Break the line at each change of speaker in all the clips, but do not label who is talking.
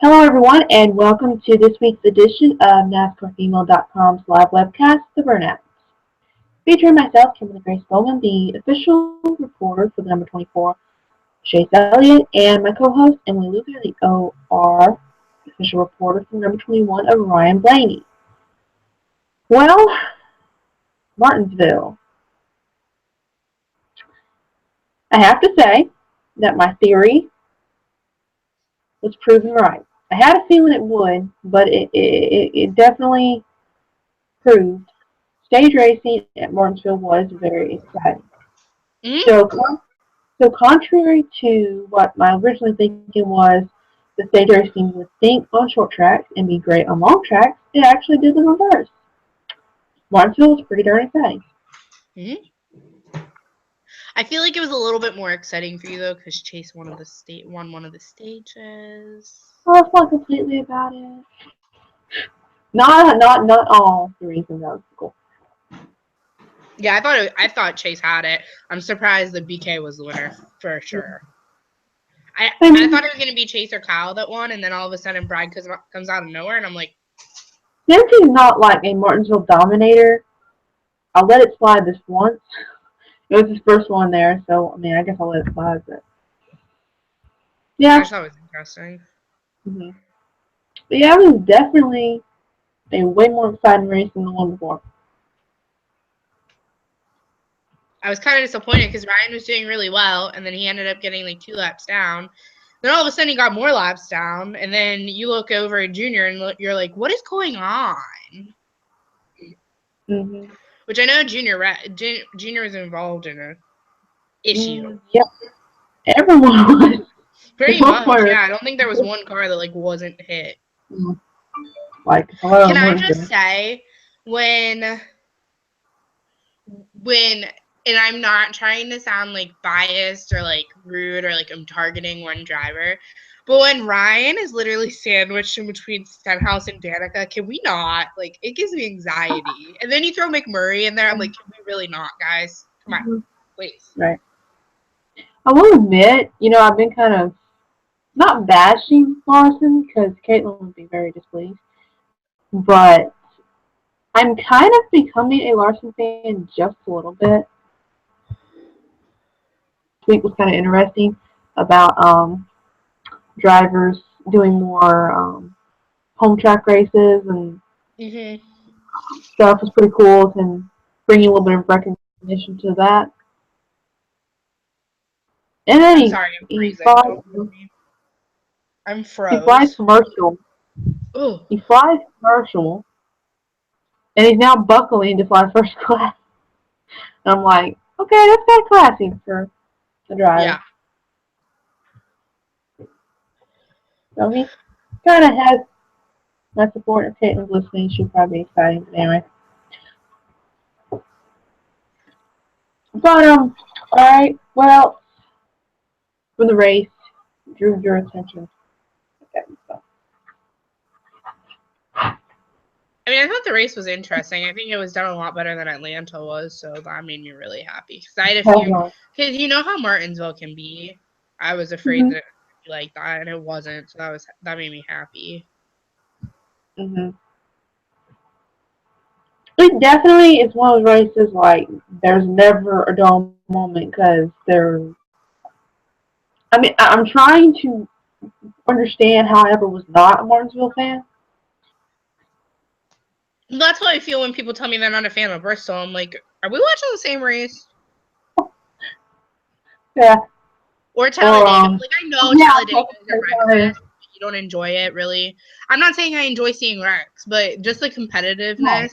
Hello, everyone, and welcome to this week's edition of NASCARFemale.com's live webcast, The BURNOUT. Featuring myself, Kimberly Grace Bowman, the official reporter for the number 24, Chase Elliott, and my co-host, Emily Luther, the OR official reporter for the number 21 of Ryan Blaney. Well, Martinsville. I have to say that my theory was proven right. I had a feeling it would, but it definitely proved stage racing at Martinsville was very exciting.
Mm-hmm.
So contrary to what my original thinking was, the stage racing would stink on short tracks and be great on long tracks, it actually did the reverse. Martinsville was pretty darn exciting.
Mm-hmm. I feel like it was a little bit more exciting for you though, because Chase won one of the stages.
Well, it's not completely about it. Not all the reasons that was cool.
Yeah, I thought Chase had it. I'm surprised that BK was the winner for sure. I thought it was gonna be Chase or Kyle that won, and then all of a sudden Brad comes out of nowhere, and I'm like,
Since he's not like a Martinsville dominator, I'll let it slide this once. It was his first one there, so I mean, I guess I'll let it slide. But yeah,
I just thought it was interesting.
mm-hmm. But yeah, it was definitely a way more exciting race than the one before.
I was kind of disappointed because Ryan was doing really well, and then he ended up getting like 2 laps down. Then all of a sudden he got more laps down, and then you look over at Junior and you're like, what is going on?
Mm-hmm.
Which I know Junior was involved in an issue.
Yep, everyone was.
Pretty much, yeah. I don't think there was one car that like wasn't hit.
Like, hello.
Can I just say when and I'm not trying to sound like biased or like rude or like I'm targeting one driver, but when Ryan is literally sandwiched in between Stenhouse and Danica, can we not? Like, it gives me anxiety. And then you throw McMurray in there, I'm like, can we really not, guys? Come on, please.
Right. I will admit, I've been kind of not bashing Larson because Caitlin would be very displeased, but I'm kind of becoming a Larson fan just a little bit. This week was kind of interesting about drivers doing more home track races and stuff. Was pretty cool and bringing a little bit of recognition to that. And then
I'm sorry, I'm freezing. I'm froze.
He flies commercial.
Ooh.
He flies commercial, and he's now buckling to fly first class. And I'm like, okay, that's kind of classy for the driver.
Yeah.
So he kind of has my support. If Caitlin's listening, she'll probably be excited. But anyway. But, alright, well, from the race, drew your attention. Okay, so.
I mean, I thought the race was interesting. I think it was done a lot better than Atlanta was, so that made me really happy. Because I had a few, because you know how Martinsville can be. I was afraid that it would be like that, and it wasn't. So that made me happy.
Mm-hmm. It definitely is one of those races like there's never a dull moment because I'm trying to understand how I ever was not a Martinsville fan.
That's how I feel when people tell me they're not a fan of Bristol. I'm like, are we watching the same race?
Yeah.
Or Talladega. Like, I know Talladega is a wreck fest. You don't enjoy it, really. I'm not saying I enjoy seeing wrecks, but just the competitiveness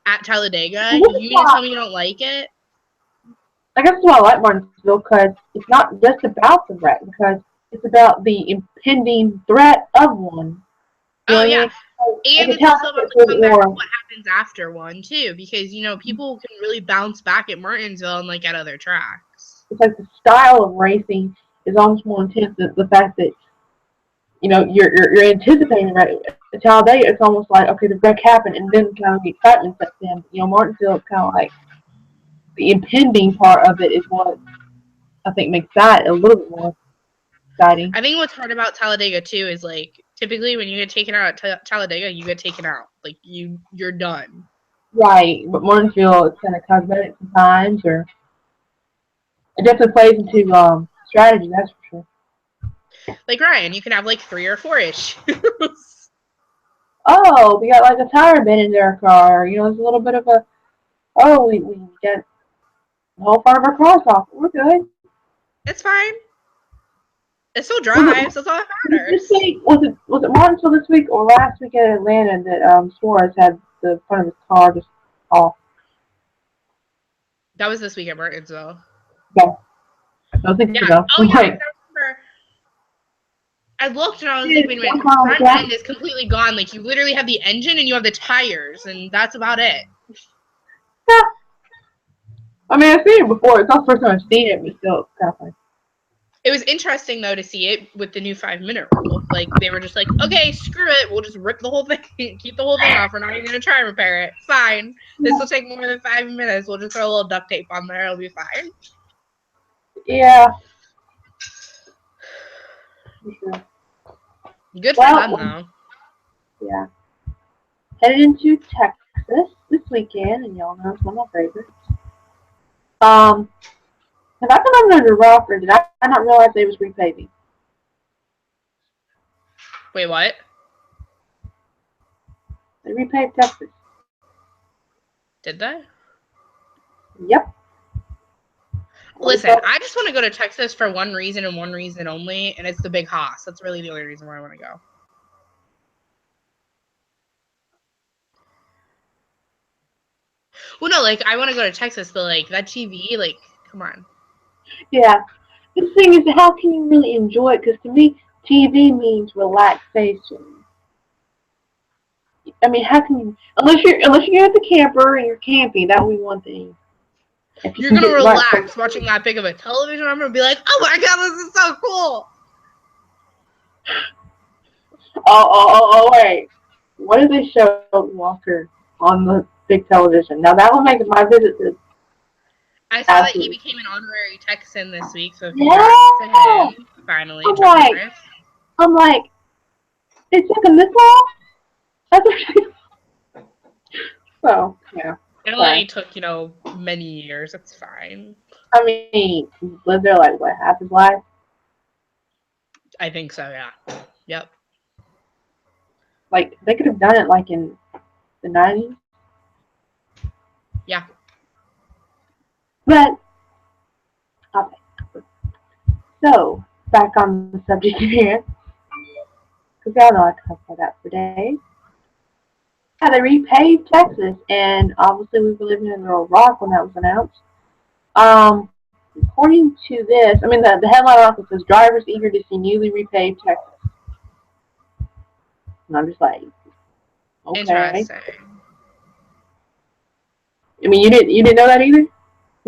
at Talladega. You mean to tell me you don't like it?
I guess that's why I like Martinsville, because it's not just about the wreck, because it's about the impending threat of one.
Oh, yeah. And it's also about the comeback of what happens after one, too, because, people can really bounce back at Martinsville and, like, at other tracks.
It's like the style of racing is almost more intense than the fact that, you're anticipating right. At Talladega, it's almost like, okay, the wreck happened, and then kind of the excitement sets in. Martinsville is kind of like the impending part of it is what I think makes that a little bit more exciting.
I think what's hard about Talladega, too, is, like, Typically, when you get taken out at Talladega, you get taken out. Like, you're done.
Right, but Martinsville, it's kind of cosmetic sometimes, or it definitely plays into strategy, that's for sure.
Like Ryan, you can have like 3 or 4 issues.
Oh, we got like a tire bent into our car. You know, it's a little bit of a, oh, we got the whole front of our car's off. We're good.
It's fine. It still
Was
drives. That's all that
it this
matters.
week? Was it Martinsville this week or last week in Atlanta that Suarez had the front of his car just off?
That was this week at Martinsville.
Yeah, I think
Yeah.
so.
Oh, yeah.
Like,
I remember. I looked and I was
yeah,
like, wait a minute.
one
The
car was
front
out.
end is completely gone. Like, you literally have the engine and you have the tires, and that's about it.
Yeah. I mean, I've seen it before. It's not the first time I've seen it, but still, it's kind of funny.
It was interesting, though, to see it with the new 5-minute rule. Like, they were just like, okay, screw it. We'll just rip the whole thing, keep the whole thing off. We're not even going to try and repair it. Fine. This will take more than 5 minutes. We'll just throw a little duct tape on there. It'll be fine.
Yeah. For sure.
Good for them, though.
Yeah. Headed into Texas this weekend, and y'all know it's one of my favorites. Have I been under a rock, or did I not realize they was repaving?
Wait, what?
They repaved Texas.
Did they?
Yep.
Listen, I just want to go to Texas for one reason and one reason only, and it's the Big Hoss. That's really the only reason why I want to go. Well, no, like, I want to go to Texas, but, like, that TV, like, come on.
Yeah. The thing is, how can you really enjoy it? Because to me, TV means relaxation. I mean, how can you, unless you're at the camper and you're camping, that would be one thing. If
You're going to relax watching that big of a television. I'm going to be like, oh my God, this is so cool.
Oh, wait. What did they show Walker on the big television? Now, that will make my visit to.
I saw that he became an honorary Texan this week, so
congrats
to him, finally.
I'm like, it took him this long? That's so, yeah.
It only took, many years. It's fine.
I mean, lived there like, what, half his life?
I think so, yeah. Yep.
Like, they could have done it, like, in the 90s.
Yeah.
But, okay. So, back on the subject here. Because y'all know I could talk about that for days. Yeah, they repaved Texas, and obviously we were living under a rock when that was announced. According to this, I mean, the headline article says, drivers eager to see newly repaved Texas. And I'm just like, okay.
Interesting.
I mean, you didn't know that either?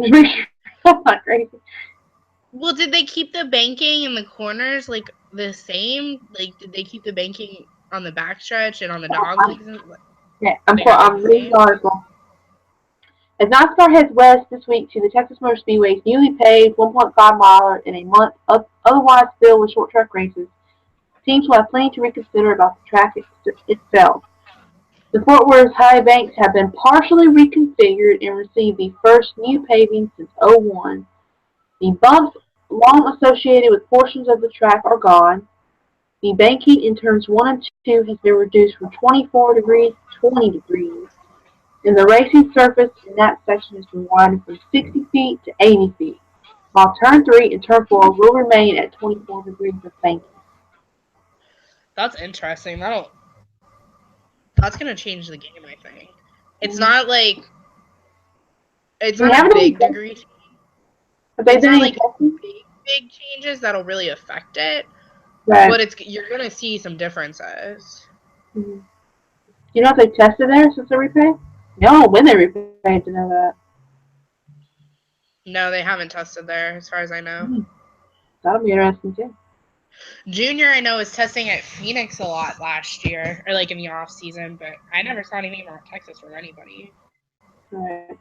Just make sure I'm not crazy.
Well, did they keep the banking in the corners, like, the same? Like, did they keep the banking on the backstretch and on the dog legs?
Yeah, I'm reading the article. As NASCAR heads west this week to the Texas Motor Speedway's newly paved 1.5 miler in a month otherwise filled with short track races, teams will have plenty to reconsider about the track itself. The Fort Worth high banks have been partially reconfigured and received the first new paving since '01. The bumps long associated with portions of the track are gone. The banking in turns 1 and 2 has been reduced from 24 degrees to 20 degrees. And the racing surface in that section has been widened from 60 feet to 80 feet, while turn 3 and turn 4 will remain at 24 degrees of banking.
That's interesting. That's going to change the game, I think. It's not like, it's not a big degree change. It's not like big changes that'll really affect it, right. But you're going to see some differences.
Mm-hmm. You know if they tested there since they repaved? No, when they repaved to know that.
No, they haven't tested there, as far as I know.
Mm-hmm. That'll be interesting too.
Junior, I know, was testing at Phoenix a lot last year, or like in the off season, but I never saw anything about Texas from anybody.
Right.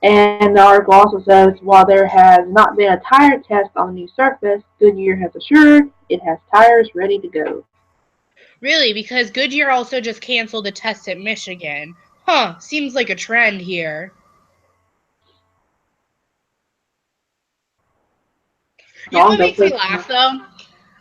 And the article also says, while there has not been a tire test on the new surface, Goodyear has assured it has tires ready to go.
Really? Because Goodyear also just canceled a test at Michigan. Huh, seems like a trend here. You know what makes me laugh, though?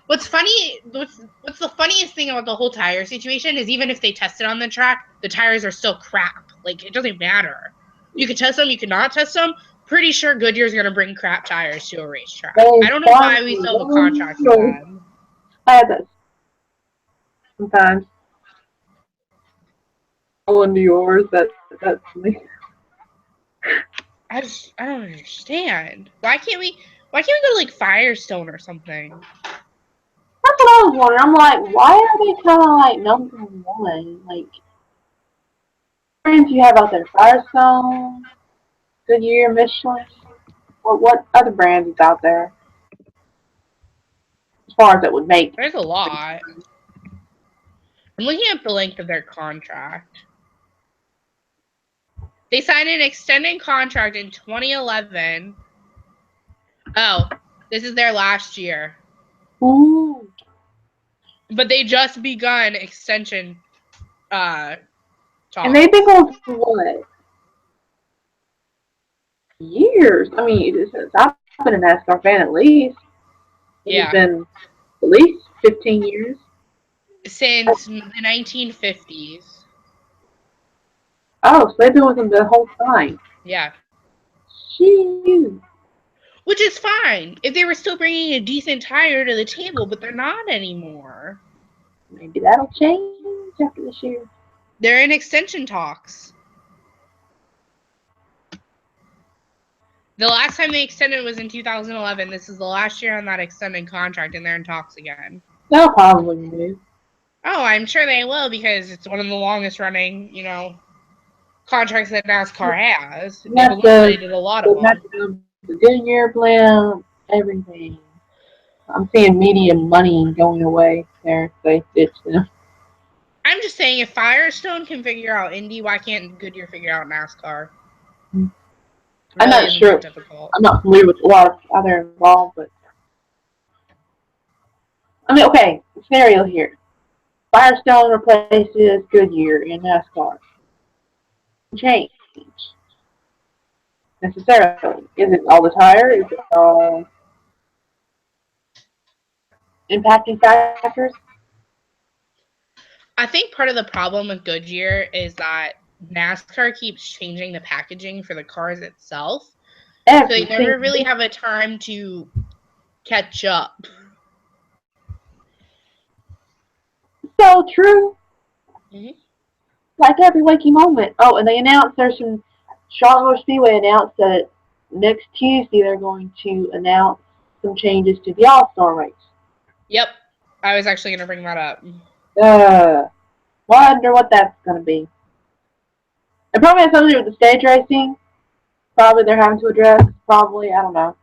What's funny, what's the funniest thing about the whole tire situation is even if they test it on the track, the tires are still crap. Like, it doesn't matter. You can test them, you cannot test them. Pretty sure Goodyear's going to bring crap tires to a racetrack. I don't know why we still have a contract with them.
I have that sometimes. Go into yours. That's me.
I don't understand. Why can't we go to like Firestone or something?
That's what I was wondering. I'm like, why are they kind of like number one? Like, brands you have out there, Firestone, Goodyear, Michelin. What other brands is out there as far as it would make?
There's a lot. I'm looking at the length of their contract. They signed an extended contract in 2011. Oh, this is their last year.
Ooh.
But they just begun extension talks.
And they've been going for what? Years. I mean, since I've been a NASCAR fan at least. It's been at least 15 years.
Since the 1950s.
Oh, so they've been with them the whole time.
Yeah.
Jeez.
Which is fine if they were still bringing a decent tire to the table, but they're not anymore.
Maybe that'll change after this year.
They're in extension talks. The last time they extended was in 2011. This is the last year on that extended contract, and they're in talks again.
They'll probably do.
Oh, I'm sure they will because it's one of the longest running, contracts that NASCAR has. They've eliminated a lot of them.
The Goodyear blimp, everything. I'm seeing media money going away there. They ditch them.
I'm just saying, if Firestone can figure out Indy, why can't Goodyear figure out NASCAR?
Really, I'm not sure. Difficult. I'm not familiar with a lot of other involved, but I mean, okay. Scenario here: Firestone replaces Goodyear in NASCAR. Change necessarily. Is it all the tire? Is it all impacting factors?
I think part of the problem with Goodyear is that NASCAR keeps changing the packaging for the cars itself. So they never really have a time to catch up.
So true.
Mm-hmm.
Like every waking moment. Oh, and they announced there's some Charlotte Motor Speedway announced that next Tuesday they're going to announce some changes to the All-Star race.
Yep. I was actually going to bring that up.
Wonder what that's going to be. It probably has something to do with the stage racing. Probably they're having to address. Probably, I don't know.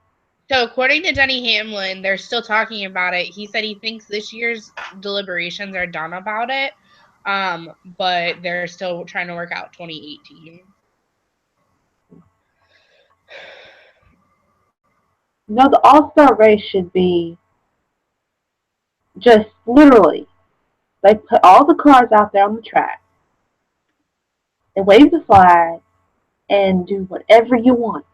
So according to Denny Hamlin, they're still talking about it. He said he thinks this year's deliberations are done about it, but they're still trying to work out 2018.
No, the All-Star race should be just literally, they put all the cars out there on the track. They wave the flag and do whatever you want.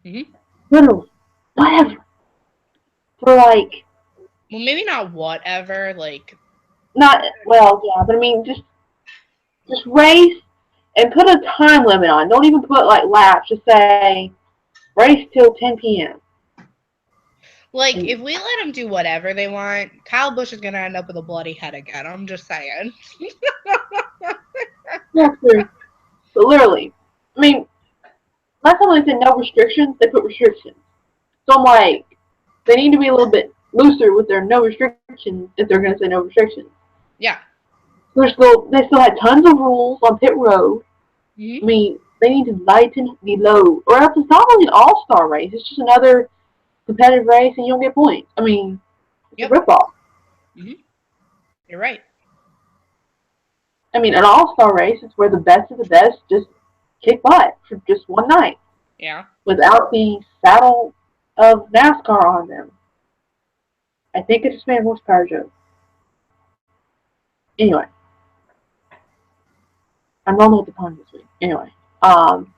Mm-hmm.
Literally, whatever. For like,
well, maybe not whatever, like.
Not, well, yeah, but I mean, just race and put a time limit on. Don't even put like laps. Just say race till 10 p.m.
Like, if we let them do whatever they want, Kyle Busch is going to end up with a bloody head again. I'm just saying.
That's true. But literally, I mean, last time they said no restrictions, they put restrictions. So I'm like, they need to be a little bit looser with their no restrictions if they're going to say no restrictions.
Yeah.
They still had tons of rules on pit road. Mm-hmm. I mean, they need to lighten the load. Or else it's not really an all-star race. It's just another competitive race and you don't get points. I mean, it's a ripoff.
Mm-hmm. You're right.
I mean, an all-star race is where the best of the best just kick butt for just one night.
Yeah.
Without the saddle of NASCAR on them. I think it's just made a horsepower joke. Anyway, I'm rolling with the puns this week. Anyway, um,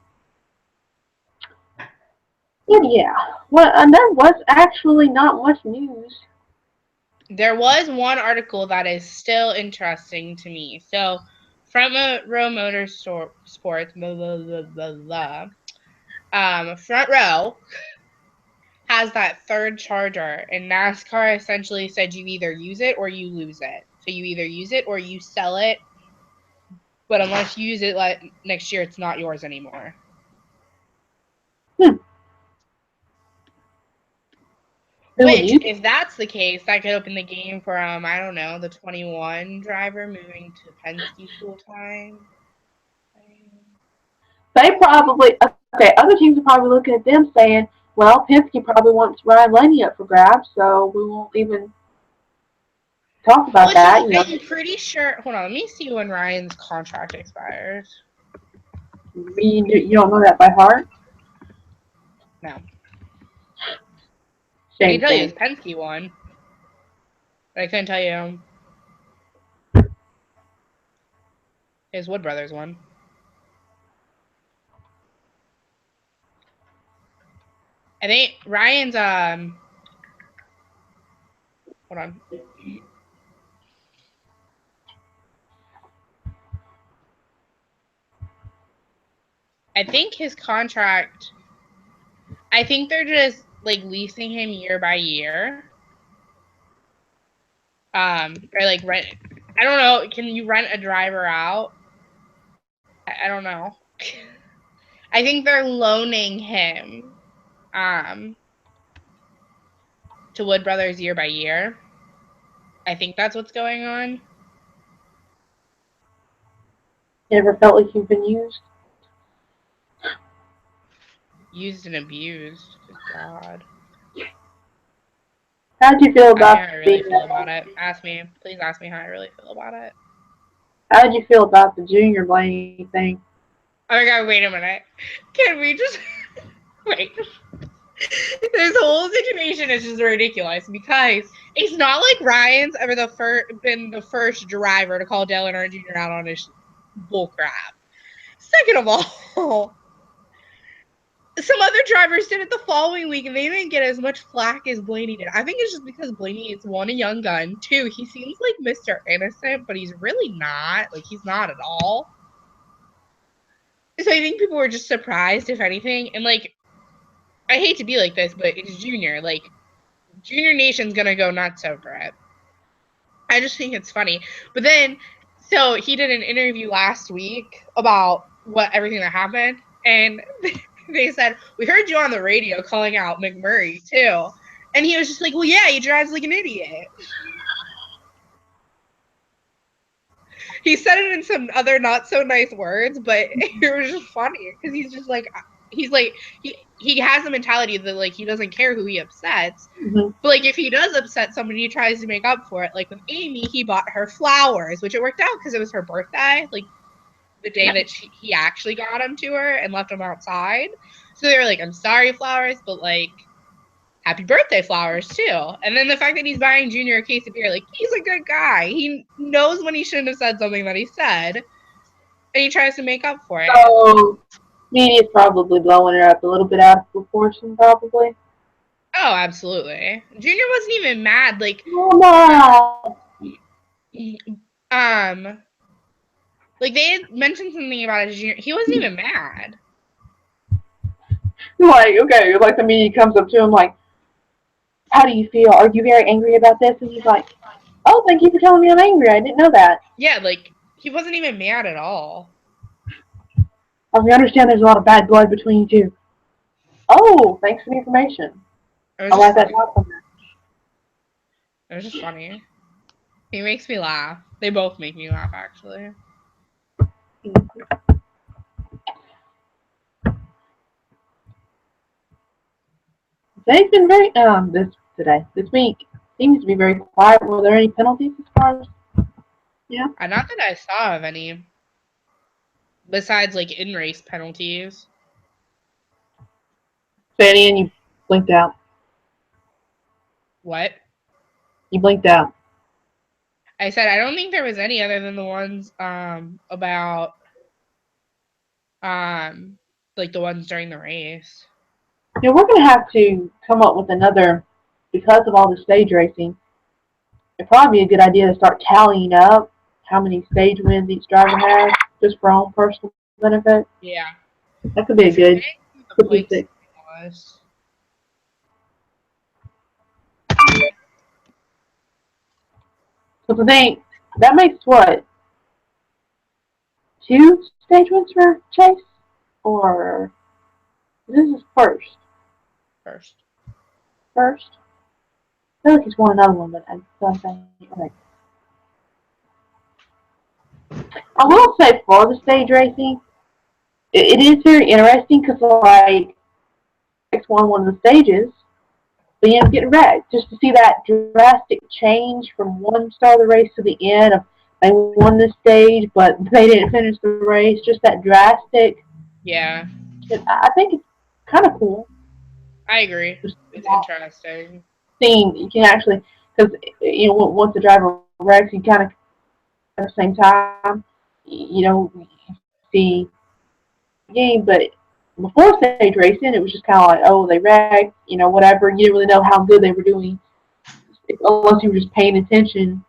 yeah. Well, and there was actually not much news.
There was one article that is still interesting to me. So, Front Row Motorsports, blah, blah, blah, blah, blah. Front Row has that third charger, and NASCAR essentially said you either use it or you lose it. So you either use it or you sell it, but unless you use it like next year, it's not yours anymore.
Hmm.
Which, if that's the case, that could open the game for I don't know, the 21 driver moving to Penske full time.
They probably, okay, other teams are probably looking at them saying, well, Penske probably wants Ryan Blaney up for grabs, so we won't even talk about that.
I'm pretty sure, hold on, let me see when Ryan's contract expires.
You don't know that by heart?
No.
Shame,
I can tell you his Penske one, but I couldn't tell you his Wood Brothers one. I think Ryan's hold on. I think his contract, I think they're just like leasing him year by year. Or like rent, I don't know, can you rent a driver out? I don't know. I think they're loaning him to Wood Brothers year by year. I think that's what's going on.
You ever felt like you've been used?
Used and abused. Good God.
How'd you feel about
how I really feel about it? Please ask me how I really feel about it.
How'd you feel about the Junior Blaney thing?
Oh my God, wait a minute. Can we just wait? This whole situation is just ridiculous because it's not like Ryan's ever been the first driver to call Dale Earnhardt Jr. out on his bullcrap. Second of all, some other drivers did it the following week and they didn't get as much flack as Blaney did. I think it's just because Blaney is one, a young gun, two, he seems like Mr. Innocent, but he's really not. Like, he's not at all. So I think people were just surprised, if anything. And like, I hate to be like this, but it's Junior. Like, Junior Nation's gonna go nuts over it. I just think it's funny. But then, so he did an interview last week about everything that happened, and they said, we heard you on the radio calling out McMurray too. And he was just like, well, yeah, he drives like an idiot. He said it in some other not so nice words, but it was just funny because he's like, he has the mentality that like he doesn't care who he upsets.
Mm-hmm.
But like if he does upset somebody, he tries to make up for it. Like with Amy, he bought her flowers, which it worked out because it was her birthday, like the day that he actually got them to her and left them outside. So they were like, I'm sorry, flowers, but like, happy birthday, flowers too. And then the fact that he's buying Junior a case of beer, like, he's a good guy. He knows when he shouldn't have said something that he said, and he tries to make up for it.
So, media's probably blowing her up a little bit out of proportion, probably.
Oh, absolutely. Junior wasn't even mad. Like, like they had mentioned something about his Junior. He wasn't even mad.
Like, okay, like the media comes up to him like, how do you feel? Are you very angry about this? And he's like, oh, thank you for telling me I'm angry. I didn't know that.
Yeah, like, he wasn't even mad at all.
We understand there's a lot of bad blood between you two. Oh, thanks for the information. I like that talk from that.
It was just funny. He makes me laugh. They both make me laugh, actually.
They've been very this week seems to be very quiet. Were there any penalties as far as
Not that I saw of any. Besides like in race penalties.
Fanny, and you blinked out.
What?
You blinked out.
I said I don't think there was any other than the ones about like the ones during the race.
You know, we're going to have to come up with another, because of all the stage racing, it'd probably be a good idea to start tallying up how many stage wins each driver has, just for our own personal benefit.
Yeah.
That could be
I
a good
forget who the point
statistic.
was.
So I think that makes what, two stage wins for Chase? Or this is first?
First.
First? I feel like he's won another one, but I don't think. Okay. I will say for the stage racing, it is very interesting because like X won one of the stages, but he ended up getting wrecked. Just to see that drastic change from one start of the race to the end of they won this stage, but they didn't finish the race. Just that drastic.
Yeah.
I think it's kind of cool.
I agree.
Just
It's interesting.
seeing you can actually, because you know once the driver wrecks, you kind of at the same time, you know, see the game, but before stage racing, it was just kind of like, oh, they wrecked, you know, whatever. You didn't really know how good they were doing unless you were just paying attention.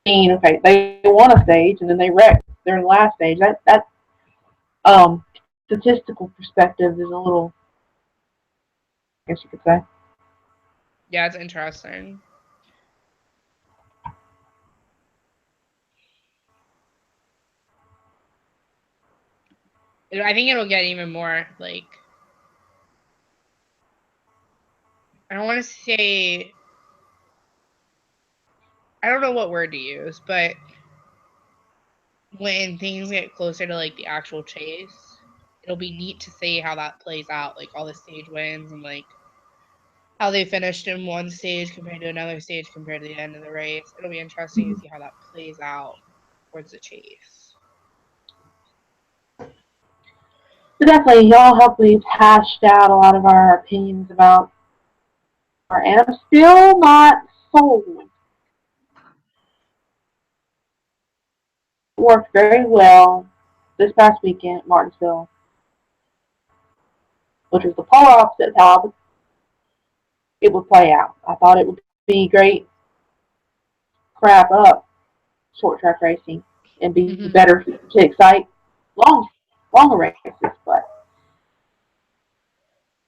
Seeing, okay, they won a stage and then they wrecked. They're in the last stage. That statistical perspective is a little, I guess you could say.
Yeah, it's interesting. I think it'll get even more like I don't want to say I don't know what word to use, but when things get closer to like the actual chase, it'll be neat to see how that plays out, like all the stage wins and like how they finished in one stage compared to another stage compared to the end of the race. It'll be interesting to see how that plays out towards the chase.
So definitely, y'all hopefully hashed out a lot of our opinions about our, and I'm still not sold. It worked very well this past weekend at Martinsville, which was the polar opposite of how it would play out. I thought it would be great, crap up short track racing and be better to excite long, longer races, but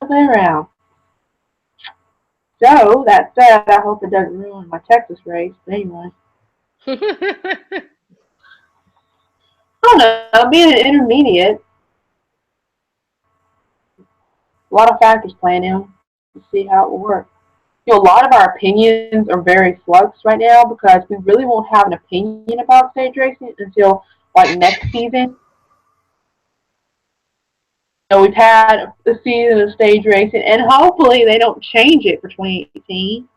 other way around. So that said, I hope it doesn't ruin my Texas race. But anyway, I don't know. Being an intermediate, a lot of factors playing in to see how it will work. You know, a lot of our opinions are very flux right now because we really won't have an opinion about stage racing until like next season. So we've had a season of stage racing, and hopefully they don't change it for 2018.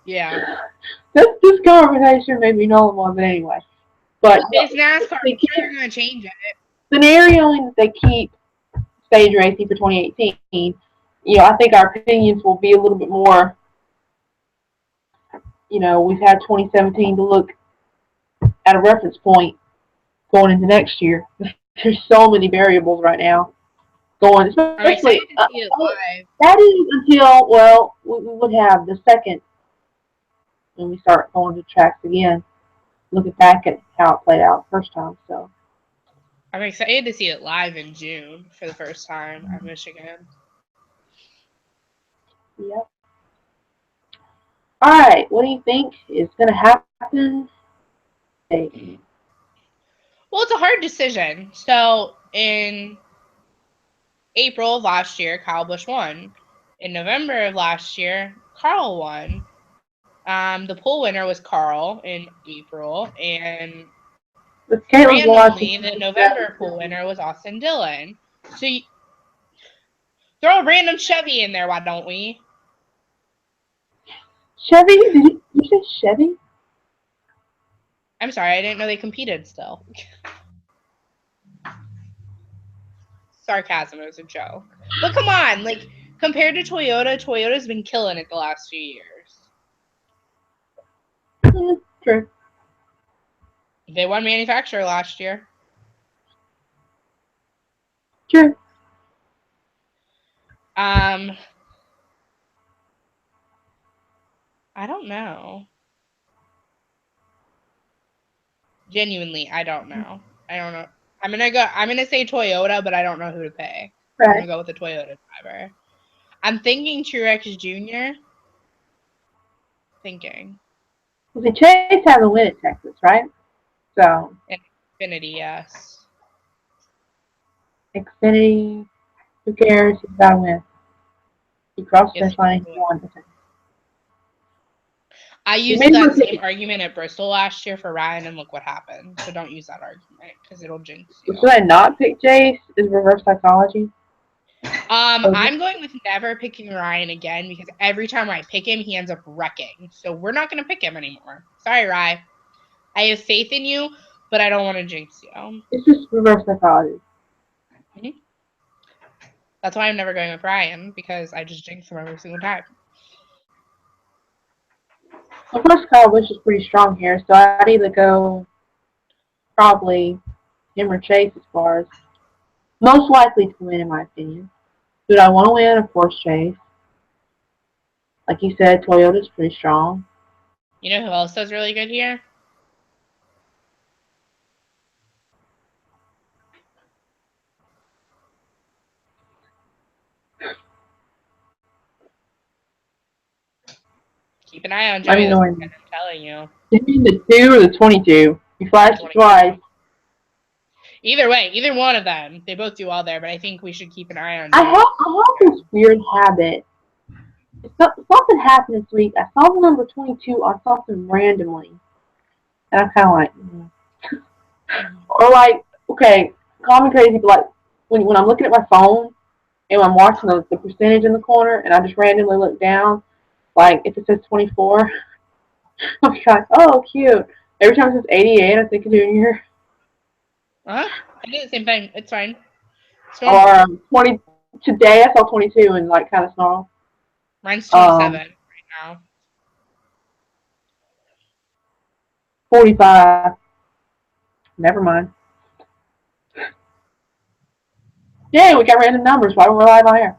Yeah.
This conversation made me know more, but anyway. But
It's NASCAR.
they keep
They're going to change it.
scenarioing that they keep stage racing for 2018. You know, I think our opinions will be a little bit more. You know, we've had 2017 to look at a reference point going into next year. There's so many variables right now going,
I'm
especially
excited to see it live.
that is until well we would have the second when we start going to tracks again, looking back at how it played out the first time. So
I'm excited to see it live in June for the first time at Michigan.
yep. All right, what do you think is going to happen? Hey.
Well, it's a hard decision. So in April of last year, Kyle Busch won. In November of last year, Carl won. The pole winner was Carl in April, and
But Caitlin's
randomly,
watching.
the November pole winner was Austin Dillon. So throw a random Chevy in there, why don't we?
Chevy? Did you say Chevy?
I'm sorry, I didn't know they competed still. Sarcasm, it was a joke. But come on, like compared to Toyota, Toyota's been killing it the last few years.
True.
They won manufacturer last year.
True.
I don't know. Genuinely, I don't know. I don't know. I'm gonna say Toyota, but I don't know who to pay. I'm
Right.
gonna go with the Toyota driver. I'm thinking Truex Jr. Thinking.
Well, see, Chase has a win at Texas, right? So,
Xfinity, yes.
Xfinity, who cares? He's got to win. He crossed the
Yes,
finish line and won.
I
He
used
made
that
one
same
pick.
argument at Bristol last year for Ryan, and look what happened. So don't use that argument because it'll jinx you.
Should I not pick Chase? Is reverse psychology?
I'm going with never picking Ryan again because every time I pick him, he ends up wrecking. So we're not going to pick him anymore. Sorry, Ryan. I have faith in you, but I don't want to jinx you.
It's just reverse psychology.
Mm-hmm. That's why I'm never going with Ryan because I just jinx him every single time.
Well, first Kyle Busch is pretty strong here, so I'd either go probably him or Chase as far as most likely to win, in my opinion. Dude, I want to win? Of course, Chase. Like you said, Toyota's pretty strong.
You know who else does really good here? Keep an eye on
Let
Joey
me
this
know.
weekend, I'm telling you.
You mean the 2 or the 22? You flashed it twice.
Either way, either one of them. They both do well there, but I think we should keep an eye on Joey.
I have this weird habit. Something happened this week. I saw the number 22 on something randomly. And I'm kind of like, or like, okay, call me crazy, but like, when I'm looking at my phone and I'm watching the percentage in the corner and I just randomly look down, like, if it says 24, I'm like, oh, cute. Every time it says 88, I think of Junior.
I do the same thing. It's fine.
Or 20, today I saw 22 and like kind of snarl.
Mine's 27 right now.
45. Never mind. Yeah, we got random numbers. Why don't we live on air?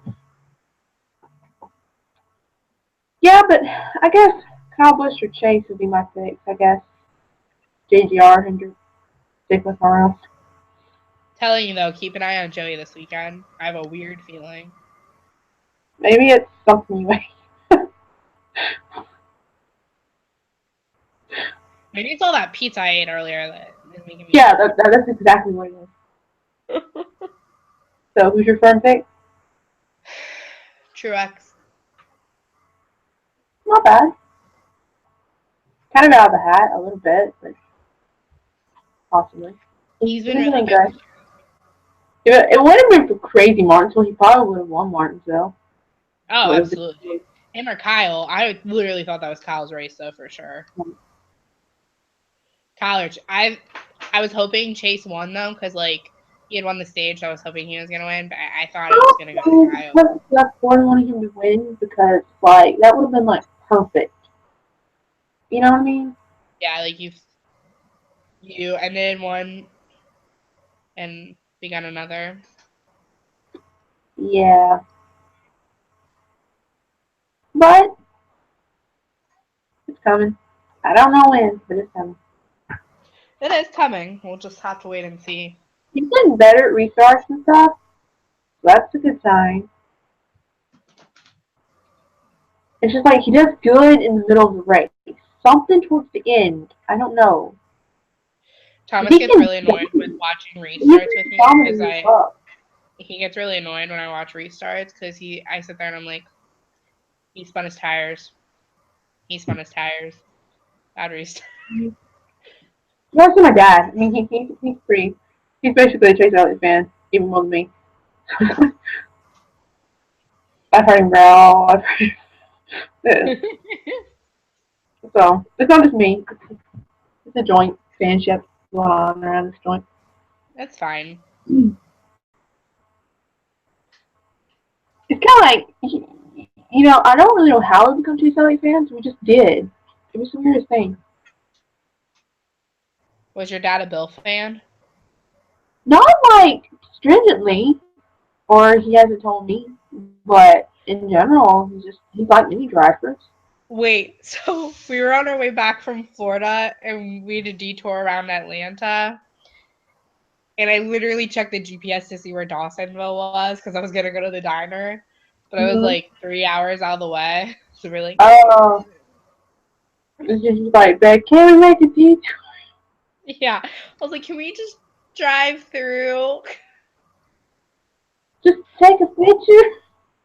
Yeah, but I guess Kyle Busch or Chase would be my picks. I guess JGR, Hendrick, stick with our else.
Telling you though, keep an eye on Joey this weekend. I have a weird feeling.
Maybe it's something you ate.
Maybe it's all that pizza I ate earlier that is making me.
Yeah, that's exactly what it is. So, who's your firm pick?
Truex.
Not bad. Kind of out of the hat a little bit, but possibly.
He's been really good.
It wouldn't have been for Crazy Martinsville. He probably would have won Martinsville.
Oh, absolutely. Him or Kyle. I literally thought that was Kyle's race, though, for sure. Kyle, I was hoping Chase won, though, because, like, he had won the stage, so I was hoping he was going to win, but I thought it was going to go to Kyle.
That's why I wanted him to win, because, like, that would have been, like, perfect. You know what I mean?
Yeah, like, you ended one and began another.
Yeah. But it's coming. I don't know when, but it's coming.
It is coming. We'll just have to wait and see.
He's getting better at restarts and stuff. So that's a good sign. It's just like he does good in the middle of the race. Something towards the end. I don't know.
Thomas gets really annoyed with watching restarts with me because he gets really annoyed when I watch restarts because I sit there and I'm like, he spun his tires. He spun his tires. Bad restart.
That's my dad. I mean, he's pretty. He's basically a Chase Elliott fan, even more than me. I've heard him growl. I've heard him. So it's not just me. It's a joint fanship going on around this joint.
That's fine.
It's kind of like, I don't really know how we become Chase Elliott fans. We just did. It was the weirdest thing.
Was your dad a Bill fan?
Not like stringently, or he hasn't told me, but in general, he's like many drivers.
Wait, so we were on our way back from Florida and we had a detour around Atlanta. And I literally checked the GPS to see where Dawsonville was because I was going to go to the diner. But I was like 3 hours out of the way. So we're like,
Oh, it's just like that. Can we make a detour?
yeah. I was like, can we just drive through?
Just take a picture.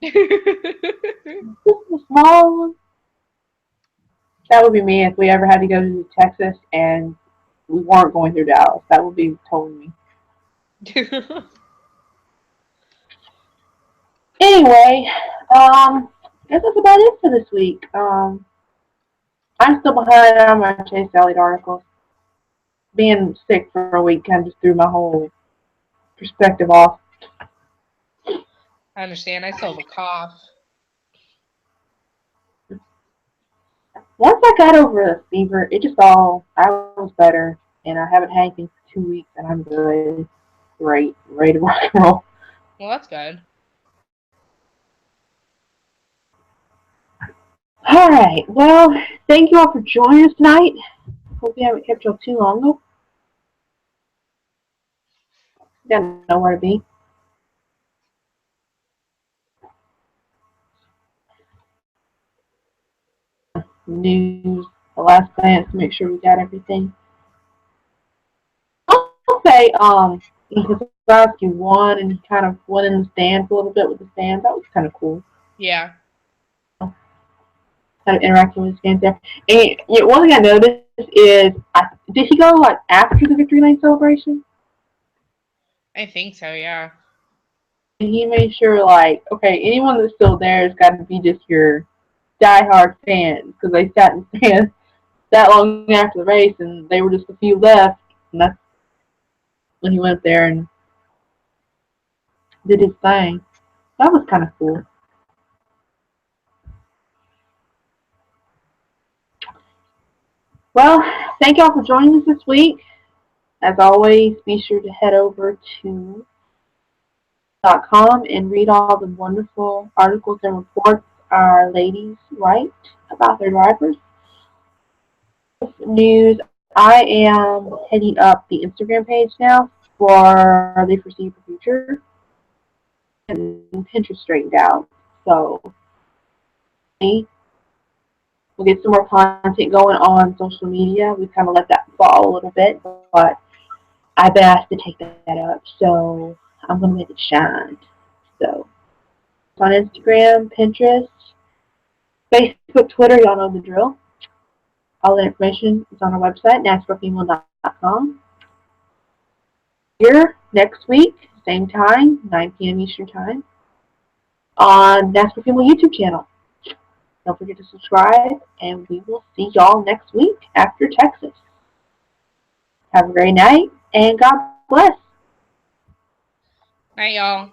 Just a small one. That would be me if we ever had to go to Texas and we weren't going through Dallas. That would be totally me. Anyway, I guess that's about it for this week. I'm still behind on my Chase Elliott articles. Being sick for a week kind of just threw my whole perspective off.
I understand. I still have a cough.
Once I got over the fever, I was better, and I haven't had anything for 2 weeks, and I'm good. Great, ready to rock and roll.
Well, that's good.
All right, well, thank you all for joining us tonight. Hope we haven't kept y'all too long. You got nowhere to be. News, the last glance to make sure we got everything. I'll say, because Swarovski won and he kind of went in the stands a little bit with the fans. That was kind of cool.
Yeah.
Kind of interacting with the fans there. And one thing I noticed is, did he go like after the victory lane celebration?
I think so, yeah.
And he made sure, like, okay, anyone that's still there has got to be just your diehard fans because they sat in stands that long after the race and they were just a few left. And that's when he went there and did his thing. That was kind of cool. Well, thank y'all for joining us this week. As always, be sure to head over to .com and read all the wonderful articles and reports our ladies write about their drivers. News, I am heading up the Instagram page now for the foreseeable future and Pinterest straightened out. So we'll get some more content going on social media. We kind of let that fall a little bit, but I've been asked to take that up, so I'm going to make it shine. So on Instagram, Pinterest, Facebook, Twitter, y'all know the drill. All the information is on our website, NASCARFemale.com. Here next week, same time, 9 p.m. Eastern Time, on NASCAR Female YouTube channel. Don't forget to subscribe, and we will see y'all next week after Texas. Have a great night, and God bless.
Night, y'all.